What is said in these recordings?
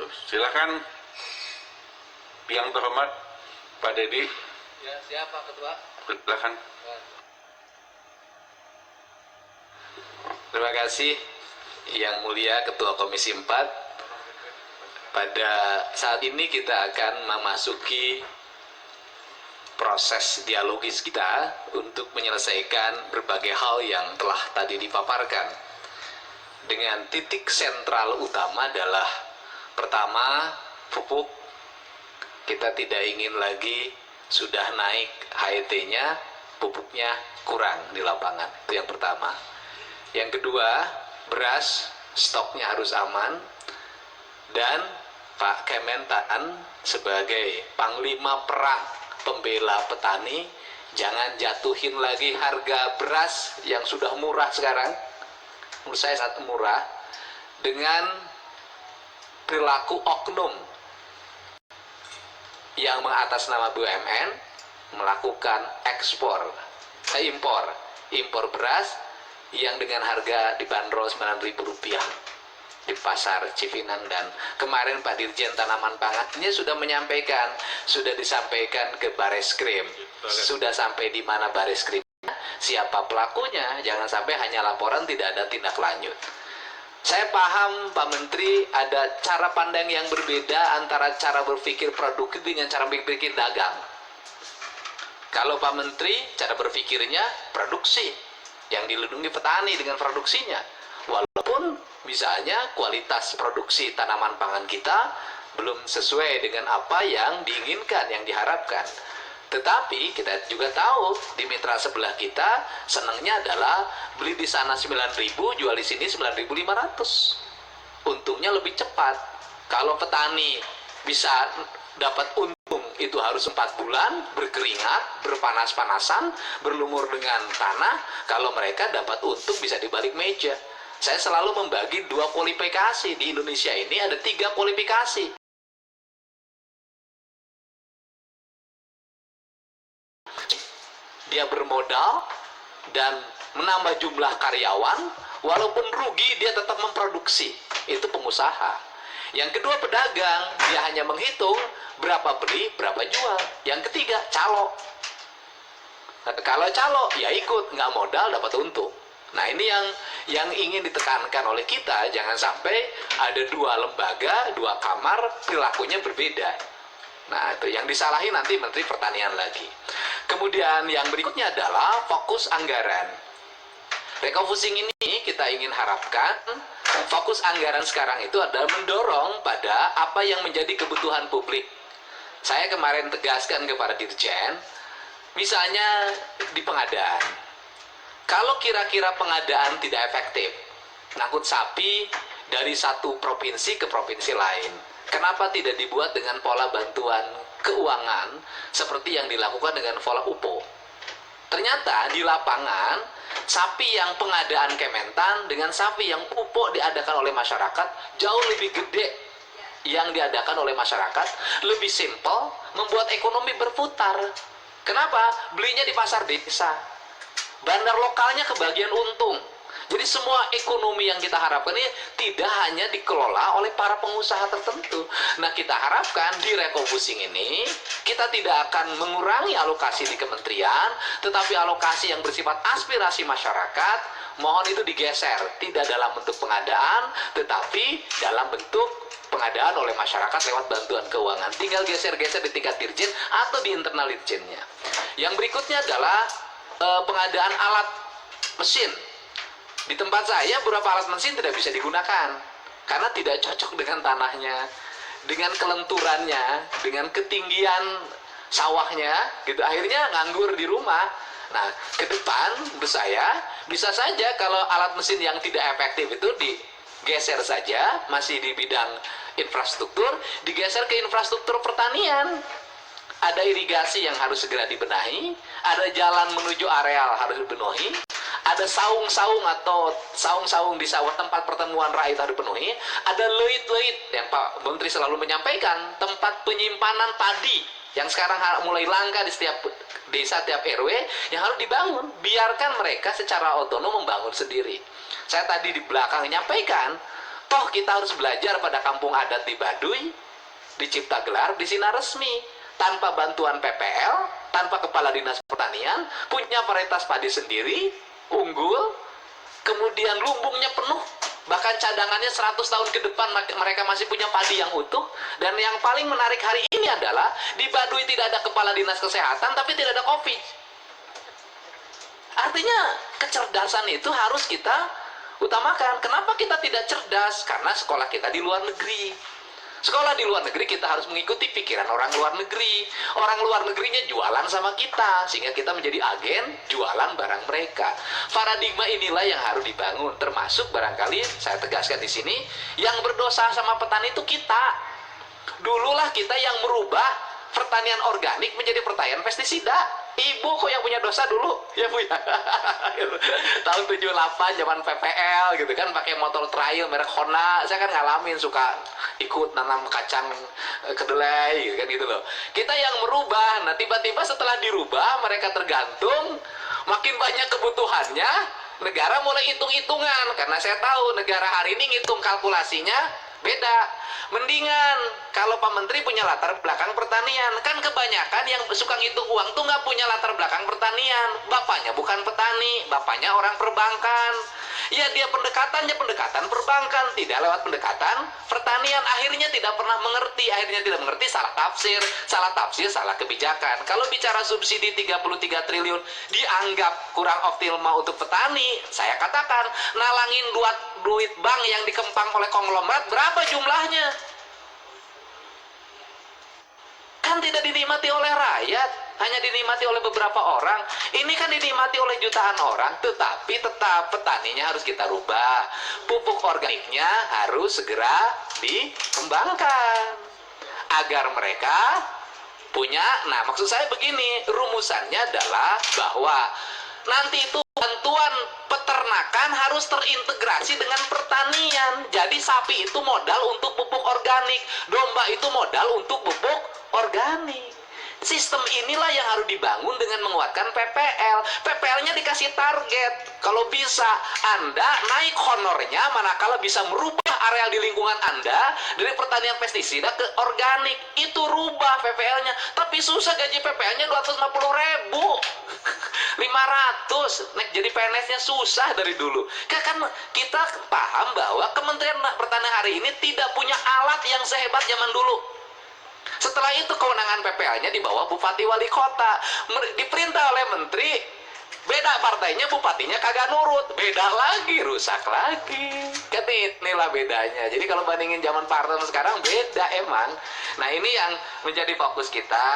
Silakan yang terhormat Pak Dedi. Ya, siapa Ketua? Silakan. Terima kasih Yang Mulia Ketua Komisi 4. Pada saat ini kita akan memasuki proses dialogis kita untuk menyelesaikan berbagai hal yang telah tadi dipaparkan. Dengan titik sentral utama adalah pertama, pupuk. Kita tidak ingin lagi sudah naik HET-nya, pupuknya kurang di lapangan. Itu yang pertama. Yang kedua, beras stoknya harus aman. Dan Pak Kementan sebagai Panglima Perang pembela petani, jangan jatuhin lagi harga beras yang sudah murah sekarang. Menurut saya sangat murah, dengan perilaku oknum yang mengatasnama BUMN melakukan impor beras yang dengan harga dibanderol Rp9.000 di pasar Cipinang. Dan kemarin Pak Dirjen Tanaman Pangannya sudah menyampaikan, sudah disampaikan ke Bareskrim, sudah sampai di mana Bareskrim, siapa pelakunya, jangan sampai hanya laporan tidak ada tindak lanjut. Saya paham Pak Menteri ada cara pandang yang berbeda antara cara berpikir produktif dengan cara berpikir dagang. Kalau Pak Menteri cara berpikirnya produksi, yang dilindungi petani dengan produksinya. Walaupun misalnya kualitas produksi tanaman pangan kita belum sesuai dengan apa yang diinginkan, yang diharapkan. Tetapi kita juga tahu di mitra sebelah kita senangnya adalah beli di sana 9.000, jual di sini 9.500. Untungnya lebih cepat. Kalau petani bisa dapat untung itu harus 4 bulan, berkeringat, berpanas-panasan, berlumur dengan tanah. Kalau mereka dapat untung bisa di balik meja. Saya selalu membagi 2 kualifikasi. Di Indonesia ini ada 3 kualifikasi. Dia bermodal dan menambah jumlah karyawan, walaupun rugi dia tetap memproduksi. Itu pengusaha. Yang kedua pedagang, dia hanya menghitung berapa beli, berapa jual. Yang ketiga calo. Kalau calo ya ikut, nggak modal dapat untung. Nah ini yang ingin ditekankan oleh kita, jangan sampai ada 2 lembaga, 2 kamar, perilakunya berbeda. Nah itu yang disalahin nanti Menteri Pertanian lagi. Kemudian yang berikutnya adalah fokus anggaran. Refocusing ini kita ingin harapkan, fokus anggaran sekarang itu adalah mendorong pada apa yang menjadi kebutuhan publik. Saya kemarin tegaskan kepada Dirjen, misalnya di pengadaan. Kalau kira-kira pengadaan tidak efektif, ngangkut sapi dari satu provinsi ke provinsi lain, kenapa tidak dibuat dengan pola bantuan keuangan seperti yang dilakukan dengan pola UPO? Ternyata di lapangan, sapi yang pengadaan Kementan dengan sapi yang UPO diadakan oleh masyarakat jauh lebih gede. Yang diadakan oleh masyarakat lebih simpel, membuat ekonomi berputar. Kenapa? Belinya di pasar desa. Bandar lokalnya kebagian untung. Jadi semua ekonomi yang kita harapkan ini tidak hanya dikelola oleh para pengusaha tertentu. Nah kita harapkan di refocusing ini kita tidak akan mengurangi alokasi di kementerian, tetapi alokasi yang bersifat aspirasi masyarakat, mohon itu digeser. Tidak dalam bentuk pengadaan, tetapi dalam bentuk pengadaan oleh masyarakat lewat bantuan keuangan. Tinggal geser-geser di tingkat dirjen atau di internal dirjennya. Yang berikutnya adalah pengadaan alat mesin. Di tempat saya beberapa alat mesin tidak bisa digunakan karena tidak cocok dengan tanahnya, dengan kelenturannya, dengan ketinggian sawahnya gitu. Akhirnya nganggur di rumah. Nah, ke depan menurut saya bisa saja kalau alat mesin yang tidak efektif itu digeser saja, masih di bidang infrastruktur, digeser ke infrastruktur pertanian. Ada irigasi yang harus segera dibenahi, ada jalan menuju areal harus dipenuhi, ada saung-saung atau saung-saung di sawah tempat pertemuan rakyat harus dipenuhi, ada leit-leit yang Pak Menteri selalu menyampaikan, tempat penyimpanan padi yang sekarang mulai langka di setiap desa, tiap RW, yang harus dibangun. Biarkan mereka secara otonom membangun sendiri. Saya tadi di belakang menyampaikan, Toh kita harus belajar pada kampung adat di Baduy, di Cipta Gelar, di Sinar Resmi. Tanpa bantuan PPL, tanpa kepala dinas pertanian, punya varietas padi sendiri, unggul, kemudian lumbungnya penuh, bahkan cadangannya 100 tahun ke depan mereka masih punya padi yang utuh. Dan yang paling menarik hari ini adalah di Baduy tidak ada kepala dinas kesehatan, tapi tidak ada COVID. Artinya kecerdasan itu harus kita utamakan. Kenapa kita tidak cerdas? Karena sekolah kita di luar negeri. Sekolah di luar negeri kita harus mengikuti pikiran orang luar negeri. Orang luar negerinya jualan sama kita, sehingga kita menjadi agen jualan barang mereka. Paradigma inilah yang harus dibangun. Termasuk barangkali saya tegaskan di sini, yang berdosa sama petani itu kita. Dululah kita yang merubah pertanian organik menjadi pertanian pestisida. Ibu kok yang punya dosa dulu, ya Bu ya. Tahun 78 zaman PPL gitu kan, pakai motor trail merek Honda. Saya kan ngalamin, suka ikut nanam kacang kedelai gitu kan, gitu loh. Kita yang merubah. Nah tiba-tiba setelah dirubah mereka tergantung, makin banyak kebutuhannya, negara mulai hitung-hitungan. Karena saya tahu negara hari ini ngitung kalkulasinya beda. Mendingan kalau Pak Menteri punya latar belakang pertanian. Kan kebanyakan yang suka ngitung uang tuh nggak punya latar belakang pertanian. Bapaknya bukan petani, bapaknya orang perbankan. Ya dia pendekatannya pendekatan perbankan, tidak lewat pendekatan pertanian. Akhirnya tidak pernah mengerti, salah tafsir, salah kebijakan. Kalau bicara subsidi 33 triliun dianggap kurang optimal untuk petani, saya katakan nalangin duit bank yang dikempang oleh konglomerat berapa jumlahnya? Kan tidak dinikmati oleh rakyat, hanya dinikmati oleh beberapa orang. Ini kan dinikmati oleh jutaan orang, tetapi tetap petaninya harus kita rubah. Pupuk organiknya harus segera dikembangkan agar mereka punya. Nah, maksud saya begini, rumusannya adalah bahwa nanti itu bantuan peternakan harus terintegrasi dengan pertanian. Jadi sapi itu modal untuk pupuk organik, domba itu modal untuk pupuk organik. Sistem inilah yang harus dibangun dengan menguatkan PPL. PPL-nya dikasih target. Kalau bisa Anda naik honornya manakala bisa merubah areal di lingkungan Anda dari pertanian pestisida ke organik. Itu rubah PPL-nya. Tapi susah, gaji PPL-nya 250.000. 500. Naik jadi PNS-nya susah dari dulu. Kan kita paham bahwa Kementerian Pertanian hari ini tidak punya alat yang sehebat zaman dulu. Setelah itu kewenangan PPL-nya di bawah Bupati Wali Kota. Diperintah oleh Menteri, beda partainya, bupatinya kagak nurut. Beda lagi, rusak lagi. Kan inilah bedanya. Jadi kalau bandingin zaman Pak Harto sekarang, beda emang. Nah ini yang menjadi fokus kita.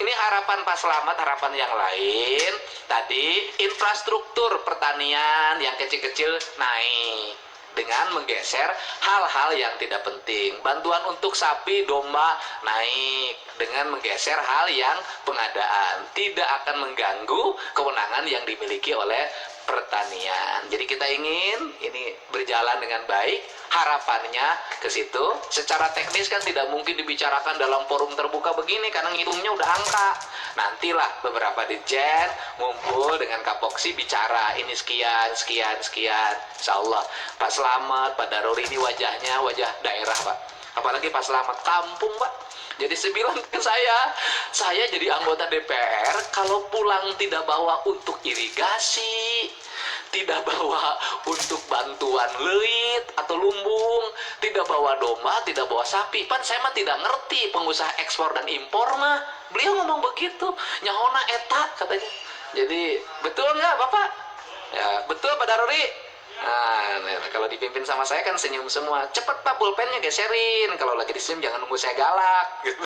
Ini harapan Pak Slamet, harapan yang lain. Tadi infrastruktur pertanian yang kecil-kecil naik dengan menggeser hal-hal yang tidak penting. Bantuan untuk sapi, domba naik dengan menggeser hal yang pengadaan. Tidak akan mengganggu kewenangan yang dimiliki oleh pertanian. Jadi kita ingin ini berjalan dengan baik. Harapannya ke situ. Secara teknis kan tidak mungkin dibicarakan dalam forum terbuka begini karena ngitungnya udah angka. Nantilah beberapa dirjen ngumpul dengan Kapoksi bicara ini sekian. Insya Allah Pak Slamet, Pak Daruri ini wajahnya wajah daerah Pak. Apalagi Pak Slamet kampung Pak. Jadi bilang ke saya jadi anggota DPR kalau pulang tidak bawa untuk irigasi, tidak bawa untuk bantuan leit atau lumbung, tidak bawa domba, tidak bawa sapi. Pan saya mah tidak ngerti pengusaha ekspor dan impor mah. Beliau ngomong begitu, nyahona eta katanya. Jadi betul nggak Bapak? Ya betul Pak Daruri. Nah, kalau dipimpin sama saya kan senyum semua. Cepet Pak pulpennya geserin. Kalau lagi disenyum jangan nunggu saya galak.